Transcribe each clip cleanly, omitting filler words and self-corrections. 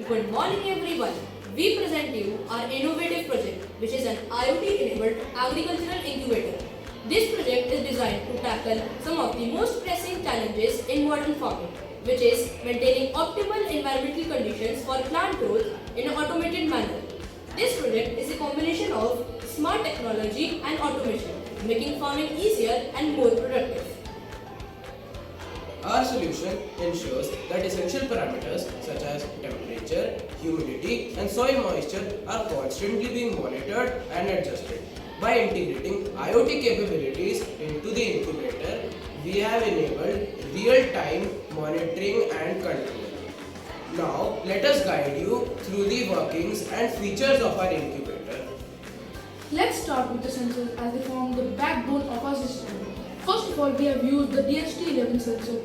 Good morning everyone. We present you our innovative project which is an IoT-enabled agricultural incubator. This project is designed to tackle some of the most pressing challenges in modern farming, which is maintaining optimal environmental conditions for plant growth in an automated manner. This project is a combination of smart technology and automation, making farming easier and more productive. Our solution ensures that essential parameters such as temperature, humidity and soil moisture are constantly being monitored and adjusted. By integrating IoT capabilities into the incubator, we have enabled real-time monitoring and control. Now, let us guide you through the workings and features of our incubator. Let's start with the sensors as they form the backbone of our system. First of all, we have used the DHT11 sensor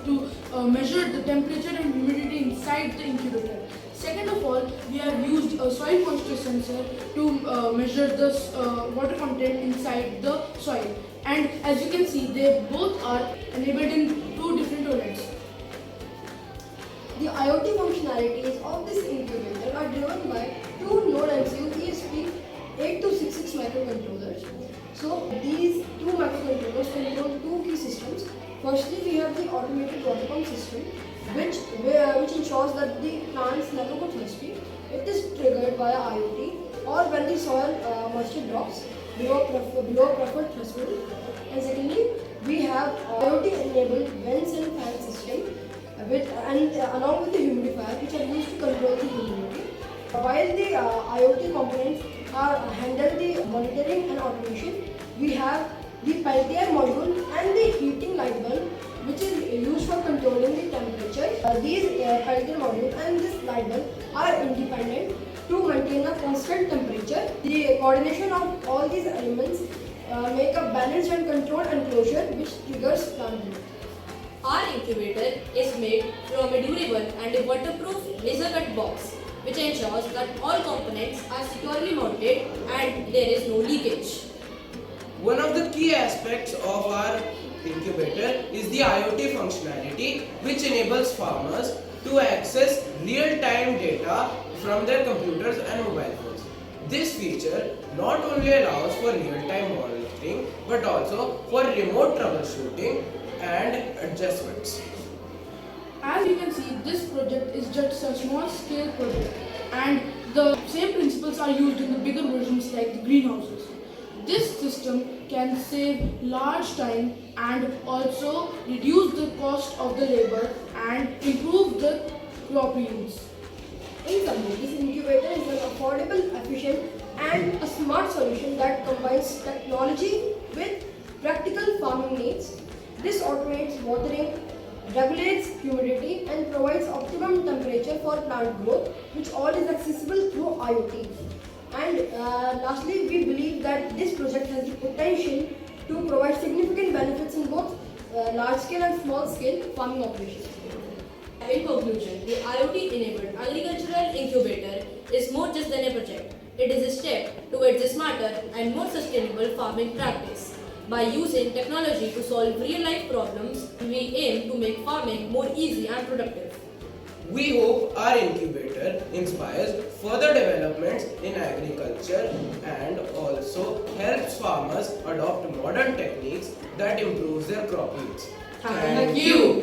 to measure the temperature and humidity inside the incubator. Second of all, we have used a soil moisture sensor to measure the water content inside the soil. And as you can see, they both are enabled in two different OLEDs. The IoT functionalities of this incubator are driven by two Node MCU ESP8266 microcontrollers. So these two microcontrollers control two key systems. Firstly, we have the automated water pump system, which ensures that the plants never go thirsty. It is triggered via IoT or when the soil moisture drops below preferred threshold. And secondly, we have IoT-enabled vents and fan system, along with the humidifier, which are used to control the humidity. While the IoT components handle the monitoring and automation, we have the Peltier module and the heating light bulb, which is used for controlling the temperature. These Peltier module and this light bulb are independent to maintain a constant temperature. The coordination of all these elements make a balanced and controlled enclosure which triggers plant growth. Our incubator is made from a durable and a waterproof laser cut box, which ensures that all components are securely mounted and there is no leakage. One of the key aspects of our incubator is the IoT functionality, which enables farmers to access real-time data from their computers and mobile phones. This feature not only allows for real-time monitoring but also for remote troubleshooting and adjustments. As you can see, this project is just a small scale project and the same principles are used in the bigger versions like the greenhouses. This system can save large time and also reduce the cost of the labor and improve the crop yields. In summary, this incubator is an affordable, efficient and a smart solution that combines technology with practical farming needs. This automates watering, regulates humidity and provides optimum temperature for plant growth, which all is accessible through IoT. And lastly, we believe that this project has the potential to provide significant benefits in both large scale and small scale farming operations. In conclusion, the IoT-enabled agricultural incubator is more just than a project. It is a step towards a smarter and more sustainable farming practice. By using technology to solve real-life problems, we aim to make farming more easy and productive. We hope our incubator inspires further developments in agriculture and also helps farmers adopt modern techniques that improves their crop yields. Thank you.